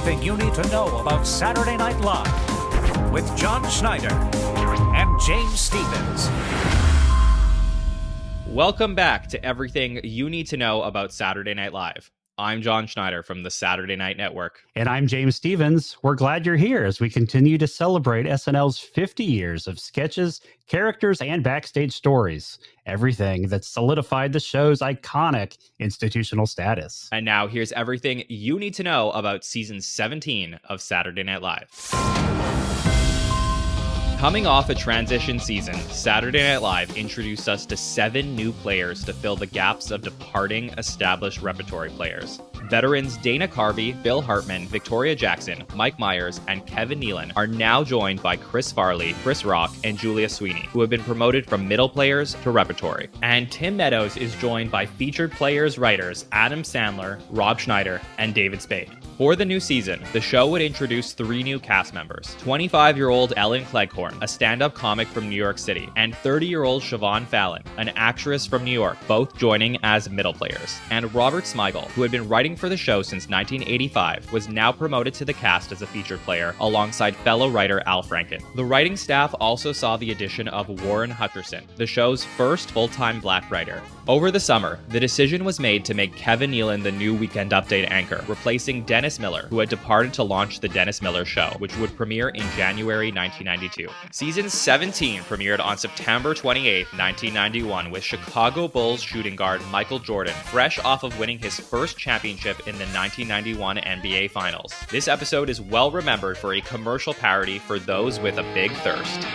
everything you need to know about Saturday Night Live with John Schneider and James Stevens. Welcome back to everything you need to know about Saturday Night Live. I'm John Schneider from the Saturday Night Network. And I'm James Stevens. We're glad you're here as we continue to celebrate SNL's 50 years of sketches, characters, and backstage stories. Everything that solidified the show's iconic institutional status. And now here's everything you need to know about season 17 of Saturday Night Live. Coming off a transition season, Saturday Night Live introduced us to 7 new players to fill the gaps of departing established repertory players. Veterans Dana Carvey, Bill Hartman, Victoria Jackson, Mike Myers, and Kevin Nealon are now joined by Chris Farley, Chris Rock, and Julia Sweeney, who have been promoted from middle players to repertory. And Tim Meadows is joined by featured players writers Adam Sandler, Rob Schneider, and David Spade. For the new season, the show would introduce 3 new cast members. 25-year-old Ellen Cleghorn, a stand-up comic from New York City, and 30-year-old Siobhan Fallon, an actress from New York, both joining as middle players. And Robert Smigel, who had been writing for the show since 1985, was now promoted to the cast as a featured player, alongside fellow writer Al Franken. The writing staff also saw the addition of Warren Hutcherson, the show's first full-time black writer. Over the summer, the decision was made to make Kevin Nealon the new Weekend Update anchor, replacing Dennis Miller, who had departed to launch The Dennis Miller Show, which would premiere in January 1992. Season 17 premiered on September 28, 1991, with Chicago Bulls shooting guard Michael Jordan fresh off of winning his first championship in the 1991 NBA Finals. This episode is well remembered for a commercial parody for those with a big thirst.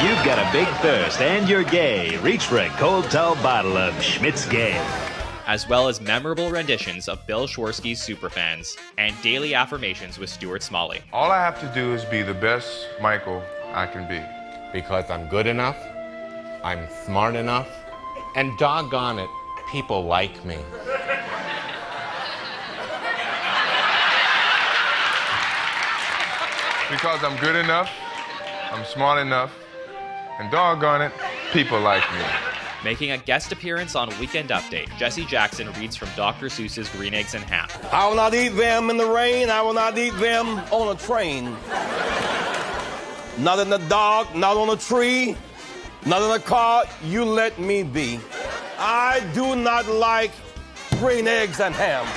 You've got a big thirst and you're gay. Reach for a cold, tall bottle of Schmidt's Gay. As well as memorable renditions of Bill Schwarzkopf's Superfans and daily affirmations with Stuart Smalley. All I have to do is be the best Michael I can be. Because I'm good enough, I'm smart enough, and doggone it, people like me. Because I'm good enough, I'm smart enough, and doggone it, people like me. Making a guest appearance on Weekend Update, Jesse Jackson reads from Dr. Seuss's Green Eggs and Ham. I will not eat them in the rain, I will not eat them on a train. Not in the dark, not on a tree, not in a car, you let me be. I do not like green eggs and ham.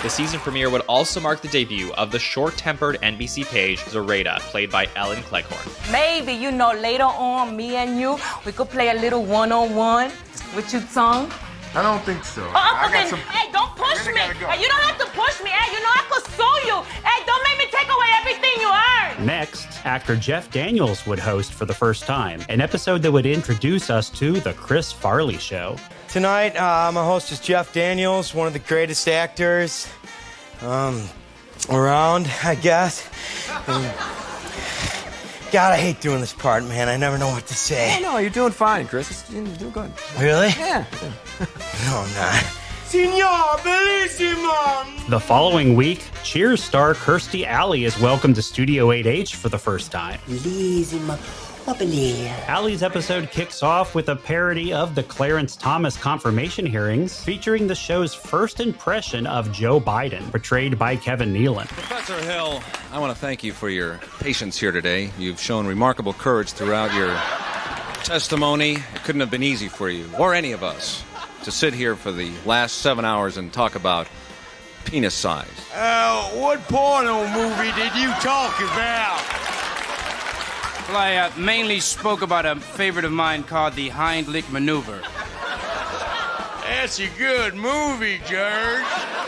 The season premiere would also mark the debut of the short-tempered NBC page Zoraida, played by Ellen Cleghorn. Maybe, later on, me and you, we could play a little one-on-one with your tongue. I don't think so. Hey, don't push me. Go. Hey, you don't have to push me. Hey, I could sue you. Hey, don't make me take away everything you earned. Next, actor Jeff Daniels would host for the first time, an episode that would introduce us to The Chris Farley Show. Tonight, my host is Jeff Daniels, one of the greatest actors around, I guess. God, I hate doing this part, man. I never know what to say. No, you're doing fine, Chris. You're doing good. Really? Yeah. No, I'm not. Signor Bellissimo! The following week, Cheers star Kirstie Alley is welcomed to Studio 8H for the first time. Alley's episode kicks off with a parody of the Clarence Thomas confirmation hearings, featuring the show's first impression of Joe Biden, portrayed by Kevin Nealon. Professor Hill, I want to thank you for your patience here today. You've shown remarkable courage throughout your testimony. It couldn't have been easy for you, or any of us, to sit here for the last 7 hours and talk about penis size. What porno movie did you talk about? Well, I mainly spoke about a favorite of mine called the Heimlich Maneuver. That's a good movie, George.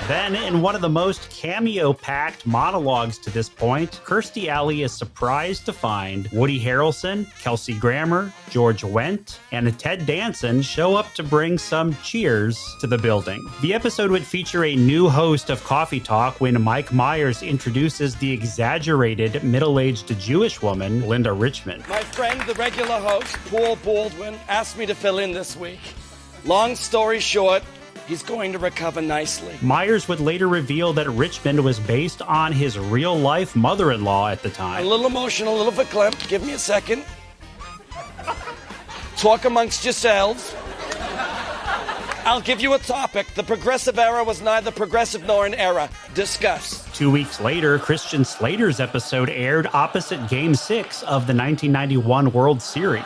Then, in one of the most cameo-packed monologues to this point, Kirstie Alley is surprised to find Woody Harrelson, Kelsey Grammer, George Wendt, and Ted Danson show up to bring some cheers to the building. The episode would feature a new host of Coffee Talk when Mike Myers introduces the exaggerated middle-aged Jewish woman, Linda Richmond. My friend, the regular host, Paul Baldwin, asked me to fill in this week. Long story short, He's going to recover nicely. Myers would later reveal that Richmond was based on his real-life mother-in-law at the time. A little emotional, a little verklempt. Give me a second. Talk amongst yourselves. I'll give you a topic. The progressive era was neither progressive nor an era. Discuss. 2 weeks later, Christian Slater's episode aired opposite Game 6 of the 1991 World Series.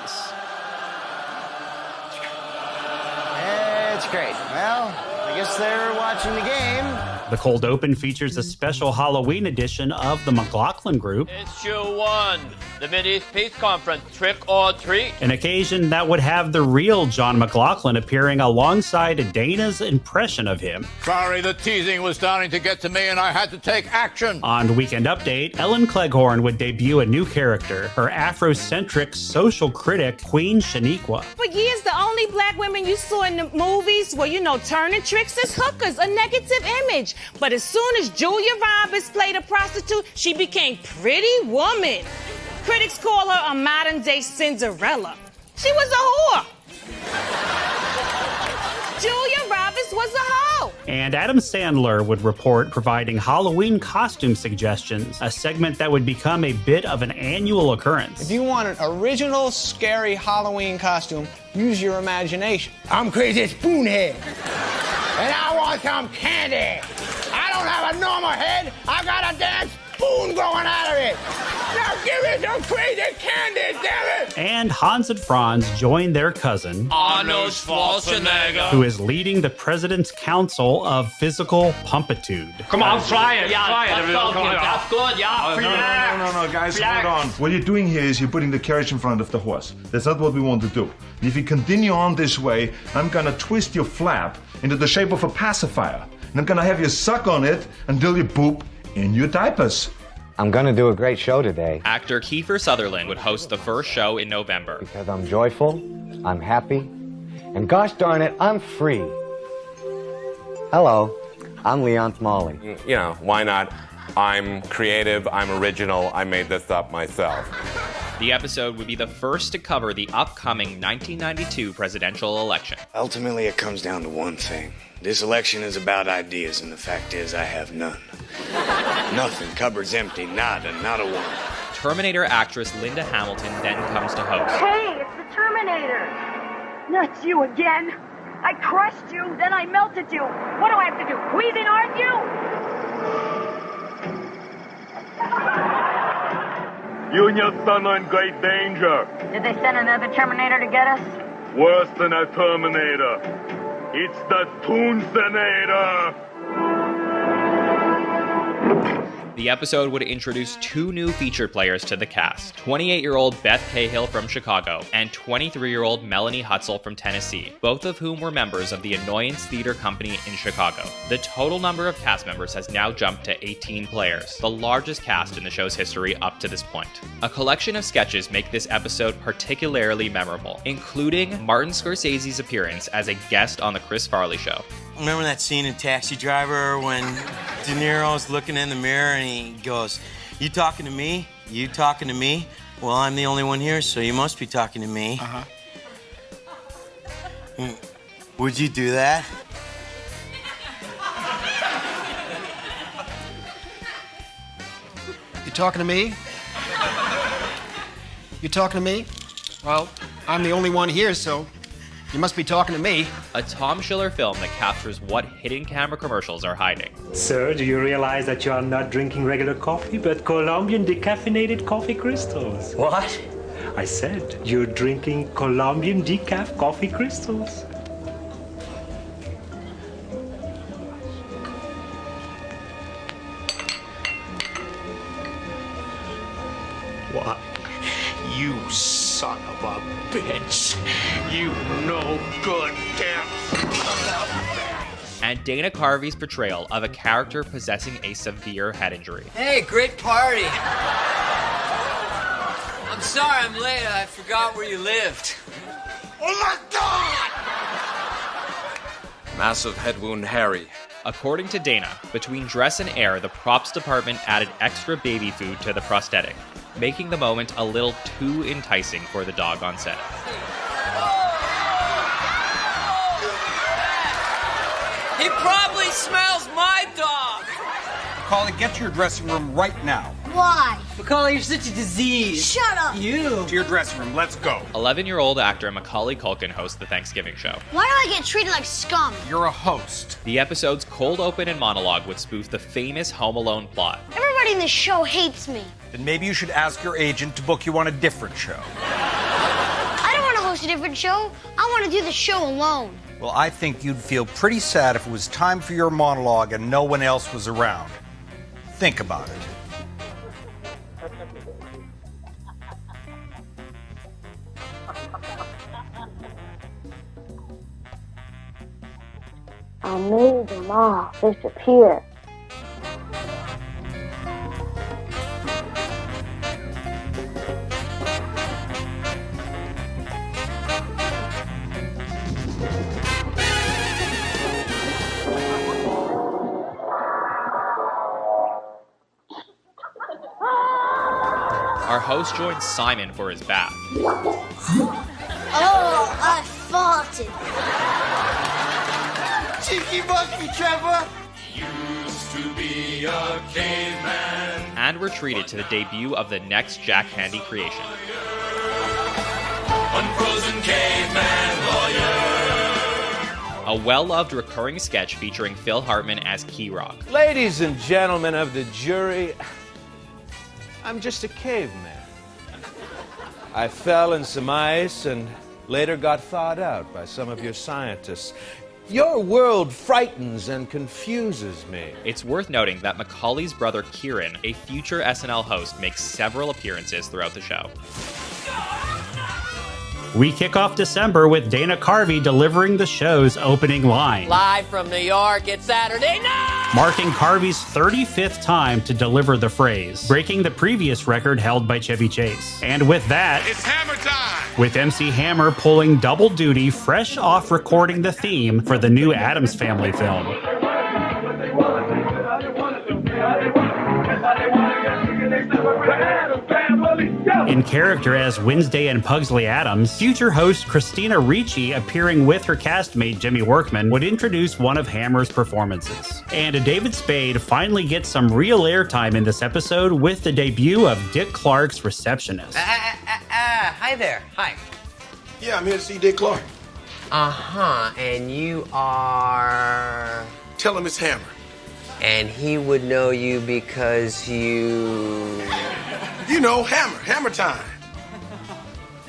It's great. Well, I guess they're watching the game. The cold open features a special Halloween edition of the McLaughlin Group. It's you won. The Mideast Peace Conference, trick or treat. An occasion that would have the real John McLaughlin appearing alongside Dana's impression of him. Sorry, the teasing was starting to get to me and I had to take action. On Weekend Update, Ellen Cleghorn would debut a new character, her Afrocentric social critic, Queen Shaniqua. For years, the only black women you saw in the movies were, turning tricks as hookers, a negative image. But as soon as Julia Roberts played a prostitute, she became Pretty Woman. Critics call her a modern-day Cinderella. She was a whore. Julia Roberts was a hoe. And Adam Sandler would report providing Halloween costume suggestions, a segment that would become a bit of an annual occurrence. If you want an original, scary Halloween costume, use your imagination. I'm Crazy Spoonhead, and I want some candy. I don't have a normal head. I got a damn spoon going out of it. Now give me some crazy candy, damn it! And Hans and Franz join their cousin, Arnold Schwarzenegger, who is leading the President's Council of Physical Pumpitude. Come on, fly it, fly it. That's good, yeah. No, guys, hold on. What you're doing here is you're putting the carriage in front of the horse. That's not what we want to do. And if you continue on this way, I'm gonna twist your flap into the shape of a pacifier. And I'm gonna have you suck on it until you poop in your diapers. I'm gonna do a great show today. Actor Kiefer Sutherland would host the first show in November. Because I'm joyful, I'm happy, and gosh darn it, I'm free. Hello, I'm Leon Smalley. Why not? I'm creative, I'm original, I made this up myself. The episode would be the first to cover the upcoming 1992 presidential election. Ultimately, it comes down to one thing. This election is about ideas, and the fact is I have none. Nothing. Cupboard's empty. Not a one. Terminator actress Linda Hamilton then comes to host. Hey, it's the Terminator. Not you again. I crushed you, then I melted you. What do I have to do? Wheeze and argue? You and your son are in great danger. Did they send another Terminator to get us? Worse than a Terminator. It's the Tooncenator. The episode would introduce two new featured players to the cast, 28-year-old Beth Cahill from Chicago and 23-year-old Melanie Hutzel from Tennessee, both of whom were members of the Annoyance Theater Company in Chicago. The total number of cast members has now jumped to 18 players, the largest cast in the show's history up to this point. A collection of sketches make this episode particularly memorable, including Martin Scorsese's appearance as a guest on The Chris Farley Show. Remember that scene in Taxi Driver when De Niro's looking in the mirror and he goes, "You talking to me? You talking to me? Well, I'm the only one here, so you must be talking to me." Would you do that? You talking to me? You talking to me? Well, I'm the only one here, so you must be talking to me. A Tom Schiller film that captures what hidden camera commercials are hiding. Sir, do you realize that you are not drinking regular coffee, but Colombian decaffeinated coffee crystals? What? I said, you're drinking Colombian decaf coffee crystals. What? You son of a bitch. You no good damn. And Dana Carvey's portrayal of a character possessing a severe head injury. Hey, great party. I'm sorry I'm late. I forgot where you lived. Oh my God! Massive head wound Harry. According to Dana, between dress and air, the props department added extra baby food to the prosthetic, making the moment a little too enticing for the dog on set. smells my dog. Macaulay, get to your dressing room right now. Why? Macaulay, you're such a disease. Shut up! You. To your dressing room, let's go. 11-year-old actor Macaulay Culkin hosts the Thanksgiving show. Why do I get treated like scum? You're a host. The episode's cold open and monologue would spoof the famous Home Alone plot. Everybody in this show hates me. Then maybe you should ask your agent to book you on a different show. I don't want to host a different show. I want to do the show alone. Well, I think you'd feel pretty sad if it was time for your monologue and no one else was around. Think about it. I made them all disappear. Our host joins Simon for his bath. Oh, I farted. Cheeky monkey, Trevor. Used to be a caveman. And we're treated to the debut of the next Jack Handy creation. Unfrozen caveman lawyer. A well-loved recurring sketch featuring Phil Hartman as Key Rock. Ladies and gentlemen of the jury, I'm just a caveman. I fell in some ice and later got thawed out by some of your scientists. Your world frightens and confuses me. It's worth noting that Macaulay's brother Kieran, a future SNL host, makes several appearances throughout the show. We kick off December with Dana Carvey delivering the show's opening line, Live from New York, it's Saturday night! marking Carvey's 35th time to deliver the phrase, breaking the previous record held by Chevy Chase. And with that, It's hammer time! with MC Hammer pulling double duty fresh off recording the theme for the new Addams Family film. In character as Wednesday and Pugsley Addams, future host Christina Ricci, appearing with her castmate Jimmy Workman, would introduce one of Hammer's performances. And David Spade finally gets some real airtime in this episode with the debut of Dick Clark's receptionist. Hi there. Hi. Yeah, I'm here to see Dick Clark. Uh-huh. And you are... Tell him it's Hammer. And he would know you because you... You know, Hammer time.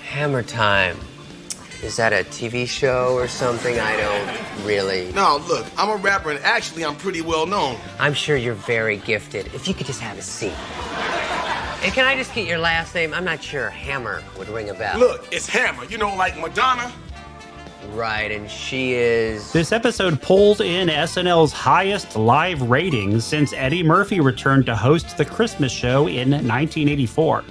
Hammer Time. Is that a TV show or something? I don't really... No, look, I'm a rapper and actually I'm pretty well known. I'm sure you're very gifted. If you could just have a seat. And can I just get your last name? I'm not sure Hammer would ring a bell. Look, it's Hammer. You know, like Madonna. Right, and she is... This episode pulled in SNL's highest live ratings since Eddie Murphy returned to host the Christmas show in 1984.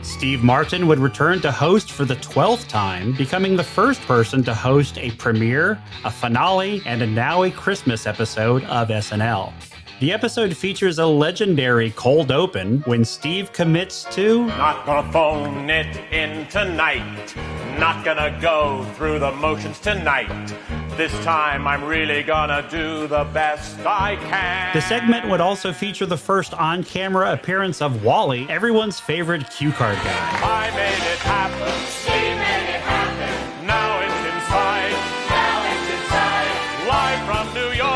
Steve Martin would return to host for the 12th time, becoming the first person to host a premiere, a finale, and now a Christmas episode of SNL. The episode features a legendary cold open when Steve commits to... Not gonna phone it in tonight. Not gonna go through the motions tonight. This time I'm really gonna do the best I can. The segment would also feature the first on-camera appearance of Wally, everyone's favorite cue card guy. I made it happen. She made it happen. Now it's inside. Now it's inside. Live from New York.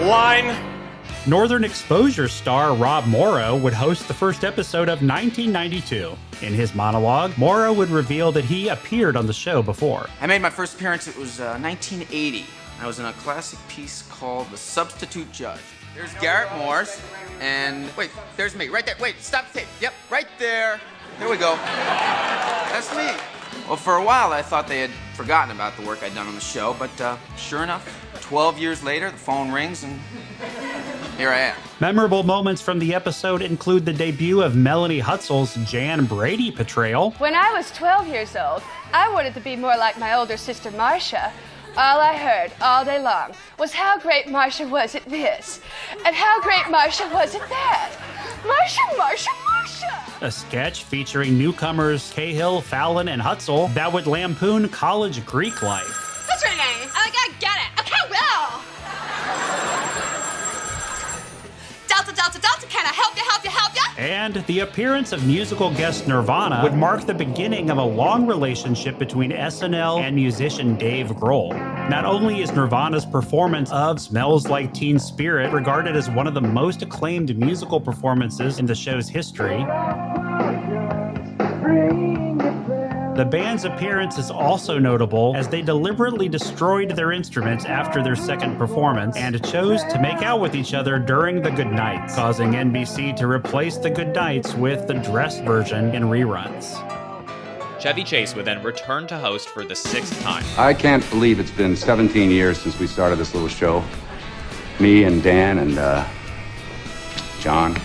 Line. Northern Exposure star Rob Morrow would host the first episode of 1992. In his monologue, Morrow would reveal that he appeared on the show before. I made my first appearance, it was 1980. I was in a classic piece called The Substitute Judge. There's Garrett Morris, and wait, there's me, right there. Wait, stop the tape. Yep, right there. There we go. That's me. Well, for a while, I thought they had forgotten about the work I'd done on the show, but sure enough, 12 years later, the phone rings, and here I am. Memorable moments from the episode include the debut of Melanie Hutzel's Jan Brady portrayal. When I was 12 years old, I wanted to be more like my older sister, Marcia. All I heard all day long was how great Marcia was at this, and how great Marcia was at that. Marcia, Marcia, Marcia! A sketch featuring newcomers Cahill, Fallon, and Hutzel that would lampoon college Greek life. What's your name? I got Delta, can I help you? And the appearance of musical guest Nirvana would mark the beginning of a long relationship between SNL and musician Dave Grohl. Not only is Nirvana's performance of Smells Like Teen Spirit regarded as one of the most acclaimed musical performances in the show's history, the band's appearance is also notable as they deliberately destroyed their instruments after their second performance and chose to make out with each other during the Goodnights, causing NBC to replace the Goodnights with the dress version in reruns. Chevy Chase would then return to host for the 6th time. I can't believe it's been 17 years since we started this little show. Me and Dan and John,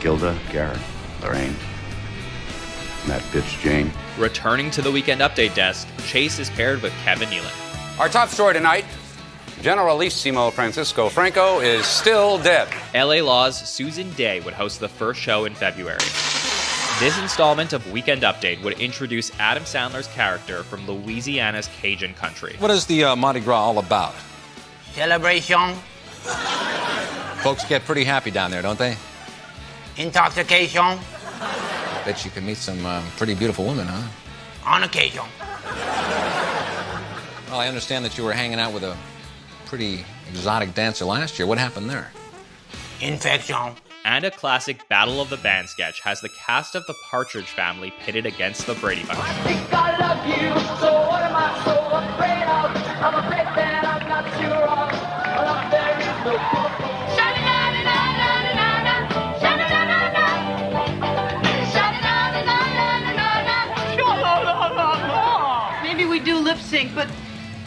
Gilda, Garrett, Lorraine, and that bitch Jane. Returning to the Weekend Update desk, Chase is paired with Kevin Nealon. Our top story tonight, Generalissimo Francisco Franco is still dead. LA Law's Susan Day would host the first show in February. This installment of Weekend Update would introduce Adam Sandler's character from Louisiana's Cajun country. What is the Mardi Gras all about? Celebration. Folks get pretty happy down there, don't they? Intoxication. Bet you can meet some pretty beautiful women, huh? On occasion. Well, I understand that you were hanging out with a pretty exotic dancer last year. What happened there? Infection. And a classic Battle of the Band sketch has the cast of the Partridge Family pitted against the Brady Bunch. I think I love you, so what am I so afraid of? I'm afraid that I'm not sure of. Well, there is no proof. Maybe we do lip sync, but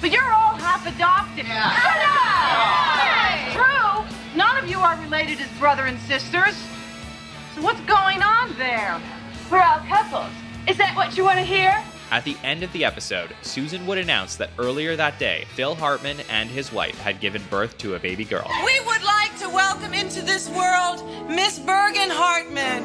you're all half adopted. Yeah. Hey. True. None of you are related as brother and sisters. So what's going on there? We're all couples. Is that what you want to hear? At the end of the episode, Susan would announce that earlier that day, Phil Hartman and his wife had given birth to a baby girl. We would like to welcome into this world Miss Bergen Hartman.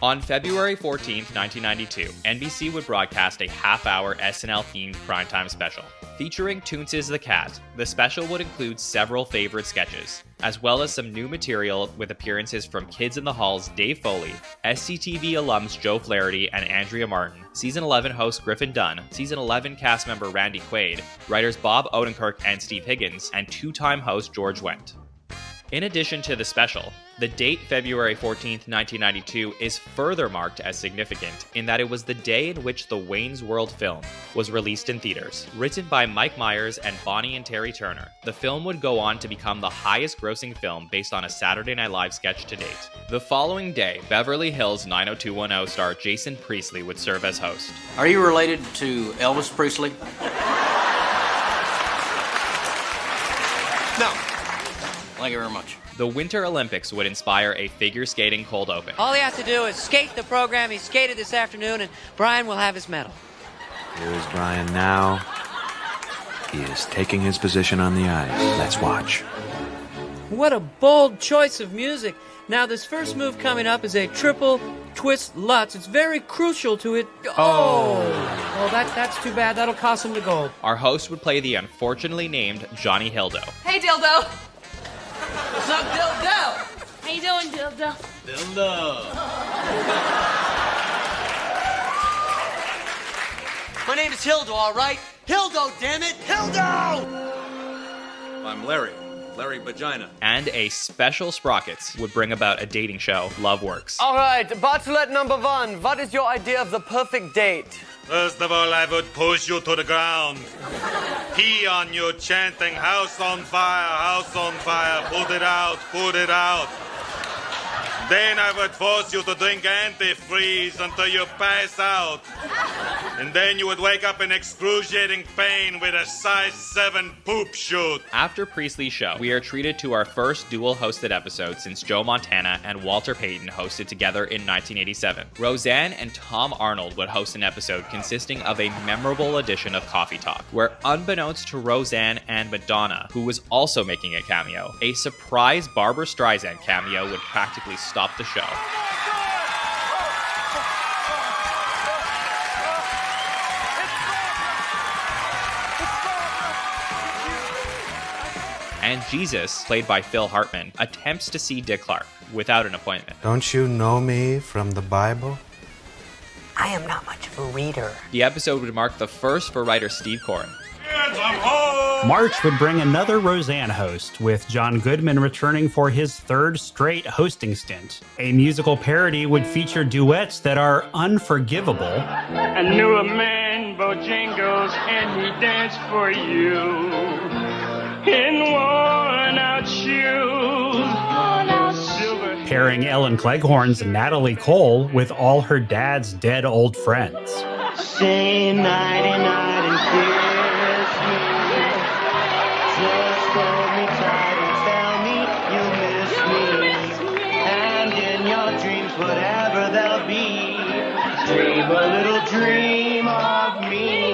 On February 14th, 1992, NBC would broadcast a half-hour SNL-themed primetime special. Featuring Toonces the Cat, the special would include several favorite sketches, as well as some new material with appearances from Kids in the Hall's Dave Foley, SCTV alums Joe Flaherty and Andrea Martin, Season 11 host Griffin Dunn, Season 11 cast member Randy Quaid, writers Bob Odenkirk and Steve Higgins, and two-time host George Wendt. In addition to the special, the date February 14th, 1992 is further marked as significant in that it was the day in which the Wayne's World film was released in theaters. Written by Mike Myers and Bonnie and Terry Turner, the film would go on to become the highest-grossing film based on a Saturday Night Live sketch to date. The following day, Beverly Hills 90210 star Jason Priestley would serve as host. Are you related to Elvis Presley? No. Thank you very much. The Winter Olympics would inspire a figure skating cold open. All he has to do is skate the program. He skated this afternoon, and Brian will have his medal. Here is Brian now. He is taking his position on the ice. Let's watch. What a bold choice of music. Now, this first move coming up is a triple twist Lutz. It's very crucial to it. Oh, that's too bad. That'll cost him the gold. Our host would play the unfortunately named Johnny Hildo. Hey, Dildo. What's up, Dildo? How you doing, Dildo? Dildo. My name is Hildo, all right? Hildo, damn it! Hildo! I'm Larry Vagina. And a special Sprockets would bring about a dating show, Love Works. All right, bachelorette number one, what is your idea of the perfect date? First of all, I would push you to the ground. Pee on you, chanting, house on fire, put it out, put it out. Then I would force you to drink antifreeze until you pass out. And then you would wake up in excruciating pain with a size 7 poop chute. After Priestley's show, we are treated to our first dual-hosted episode since Joe Montana and Walter Payton hosted together in 1987. Roseanne and Tom Arnold would host an episode consisting of a memorable edition of Coffee Talk, where unbeknownst to Roseanne and Madonna, who was also making a cameo, a surprise Barbra Streisand cameo would practically stop the show. And Jesus, played by Phil Hartman, attempts to see Dick Clark without an appointment. Don't you know me from the Bible? I am not much of a reader. The episode would mark the first for writer Steve Korn. March would bring another Roseanne host, with John Goodman returning for his third straight hosting stint. A musical parody would feature duets that are unforgivable. I knew a man, Bojangles, and he danced for you in worn-out shoes. Pairing Ellen Cleghorns and Natalie Cole with all her dad's dead old friends. Say nighty-night and kiss me. Just hold me tight and tell me you miss me. And in your dreams, whatever they'll be, dream a little dream of me.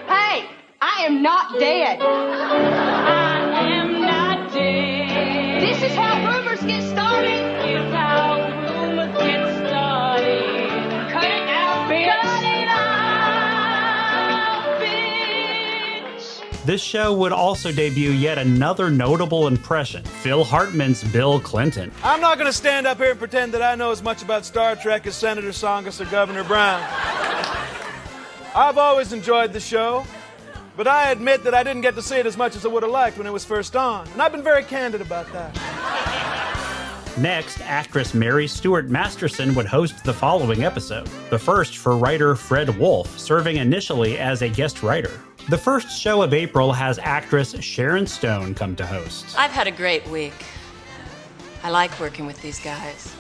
Hey, I am not dead. I am not dead. This is how rumors get started. It's how rumors get started. Cut it out, bitch. Cut it out, bitch. This show would also debut yet another notable impression, Phil Hartman's Bill Clinton. I'm not going to stand up here and pretend that I know as much about Star Trek as Senator Tsongas or Governor Brown. I've always enjoyed the show, but I admit that I didn't get to see it as much as I would have liked when it was first on, and I've been very candid about that. Next, actress Mary Stuart Masterson would host the following episode, the first for writer Fred Wolf, serving initially as a guest writer. The first show of April has actress Sharon Stone come to host. I've had a great week. I like working with these guys.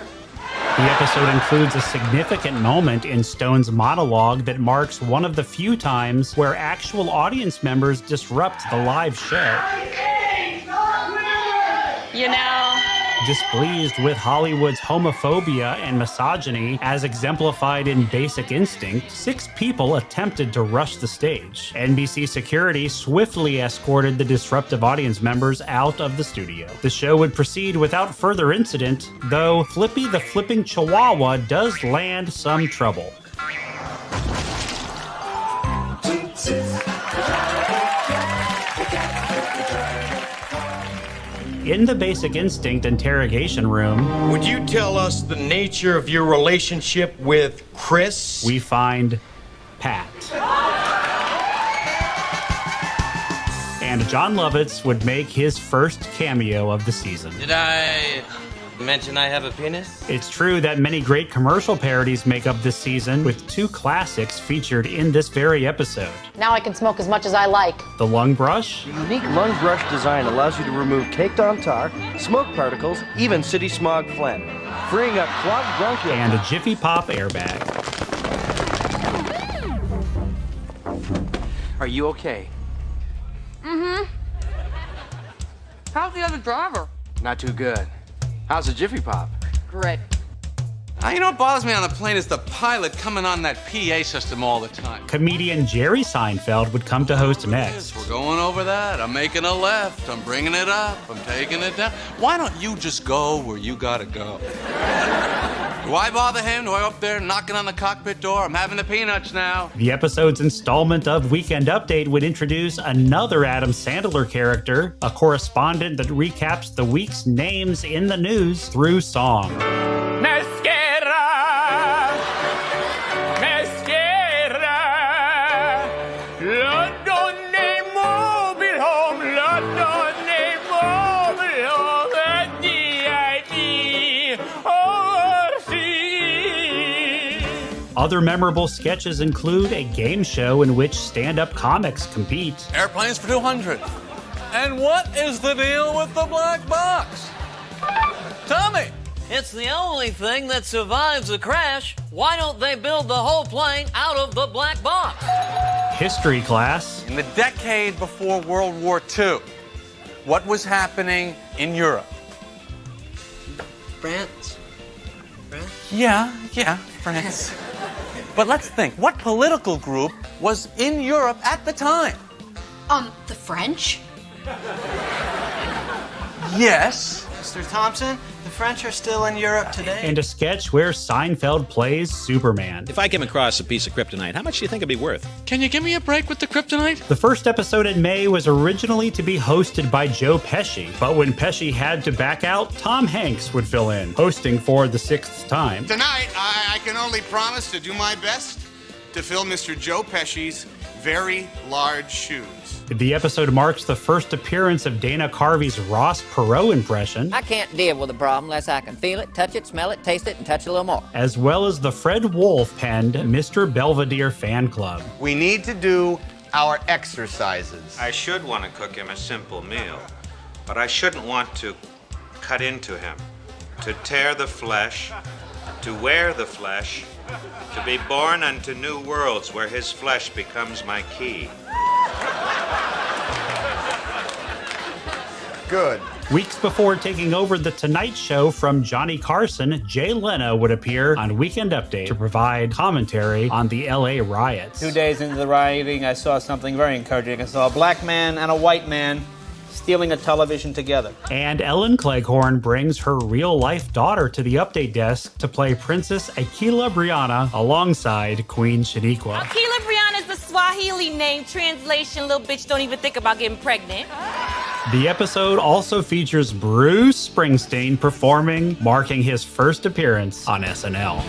The episode includes a significant moment in Stone's monologue that marks one of the few times where actual audience members disrupt the live show. You know, Displeased with Hollywood's homophobia and misogyny as exemplified in Basic Instinct, 6 people attempted to rush the stage. NBC security swiftly escorted the disruptive audience members out of the studio. The show would proceed without further incident, though Flippy the Flipping Chihuahua does land some trouble. In the Basic Instinct interrogation room, would you tell us the nature of your relationship with Chris? We find Pat. And John Lovitz would make his first cameo of the season. Did I mention I have a penis? It's true that many great commercial parodies make up this season, with 2 classics featured in this very episode. Now I can smoke as much as I like. The lung brush. The unique lung brush design allows you to remove caked-on tar, smoke particles, even city smog phlegm, freeing up clogged bronchial. And a Jiffy Pop airbag. Are you okay? Mm-hmm. How's the other driver? Not too good. How's the Jiffy Pop? Great. You know what bothers me on the plane is the pilot coming on that PA system all the time. Comedian Jerry Seinfeld would come to host next. We're going over that. I'm making a left. I'm bringing it up. I'm taking it down. Why don't you just go where you gotta go? Do I bother him? Do I go up there knocking on the cockpit door? I'm having the peanuts now. The episode's installment of Weekend Update would introduce another Adam Sandler character, a correspondent that recaps the week's names in the news through song. Other memorable sketches include a game show in which stand-up comics compete. Airplanes for 200. And what is the deal with the black box? Tell me. It's the only thing that survives a crash. Why don't they build the whole plane out of the black box? History class. In the decade before World War II, what was happening in Europe? France? Yeah, France. But let's think, what political group was in Europe at the time? The French? Yes. Mr. Thompson, the The French are still in Europe today. And a sketch where Seinfeld plays Superman. If I came across a piece of kryptonite, how much do you think it'd be worth? Can you give me a break with the kryptonite? The first episode in May was originally to be hosted by Joe Pesci, but when Pesci had to back out, Tom Hanks would fill in, hosting for the 6th time. Tonight, I can only promise to do my best to fill Mr. Joe Pesci's very large shoes. The episode marks the first appearance of Dana Carvey's Ross Perot impression, I can't deal with a problem unless I can feel it, touch it, smell it, taste it, and touch a little more. as well as the Fred Wolf penned Mr. Belvedere fan club. We need to do our exercises. I should want to cook him a simple meal, but I shouldn't want to cut into him, to tear the flesh, to wear the flesh, to be born unto new worlds where his flesh becomes my key. Good. Weeks before taking over The Tonight Show from Johnny Carson, Jay Leno would appear on Weekend Update to provide commentary on the LA riots. 2 days into the rioting, I saw something very encouraging. I saw a black man and a white man stealing a television together. And Ellen Cleghorn brings her real-life daughter to the update desk to play Princess Akila Brianna alongside Queen Shaniqua. Akila Brianna is the Swahili name. Translation, little bitch don't even think about getting pregnant. The episode also features Bruce Springsteen performing, marking his first appearance on SNL.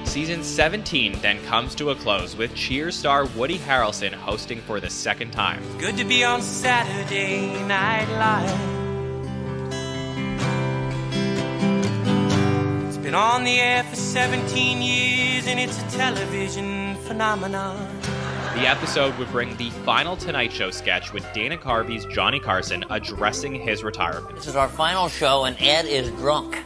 Season 17 then comes to a close with Cheers star Woody Harrelson hosting for the second time. Good to be on Saturday Night Live. It's been on the air for 17 years and it's a television phenomenon. The episode would bring the final Tonight Show sketch with Dana Carvey's Johnny Carson addressing his retirement. This is our final show and Ed is drunk.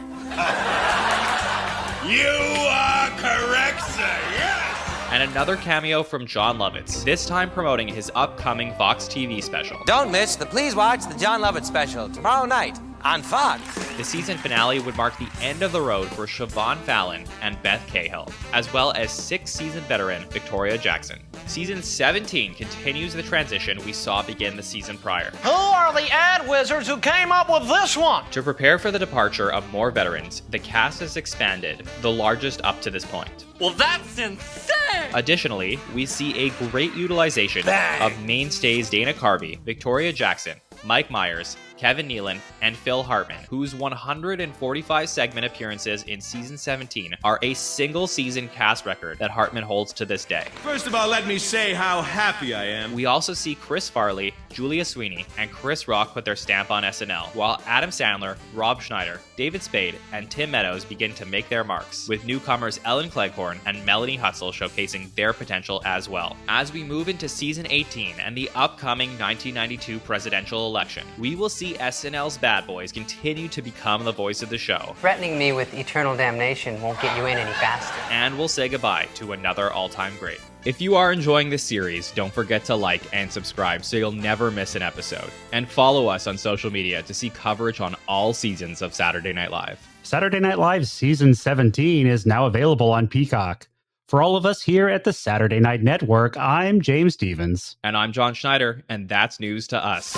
You are correct, sir. Yes. And another cameo from John Lovitz, this time promoting his upcoming Fox TV special. Don't miss the Please Watch the John Lovitz special tomorrow night on Fox. The season finale would mark the end of the road for Siobhan Fallon and Beth Cahill, as well as 6th-season veteran Victoria Jackson. Season 17 continues the transition we saw begin the season prior. Who are the ad wizards who came up with this one? To prepare for the departure of more veterans, the cast has expanded, the largest up to this point. Well, that's insane! Additionally, we see a great utilization of mainstays Dana Carvey, Victoria Jackson, Mike Myers, Kevin Nealon, and Phil Hartman, whose 145 segment appearances in season 17 are a single season cast record that Hartman holds to this day. First of all, let me say how happy I am. We also see Chris Farley, Julia Sweeney, and Chris Rock put their stamp on SNL, while Adam Sandler, Rob Schneider, David Spade, and Tim Meadows begin to make their marks, with newcomers Ellen Cleghorn and Melanie Hutzel showcasing their potential as well. As we move into season 18 and the upcoming 1992 presidential election, we will see SNL's bad boys continue to become the voice of the show. Threatening me with eternal damnation won't get you in any faster. And we'll say goodbye to another all-time great. If you are enjoying this series, don't forget to like and subscribe so you'll never miss an episode. And follow us on social media to see coverage on all seasons of Saturday Night Live. Saturday Night Live Season 17 is now available on Peacock. For all of us here at the Saturday Night Network, I'm James Stevens. And I'm John Schneider, and that's news to us.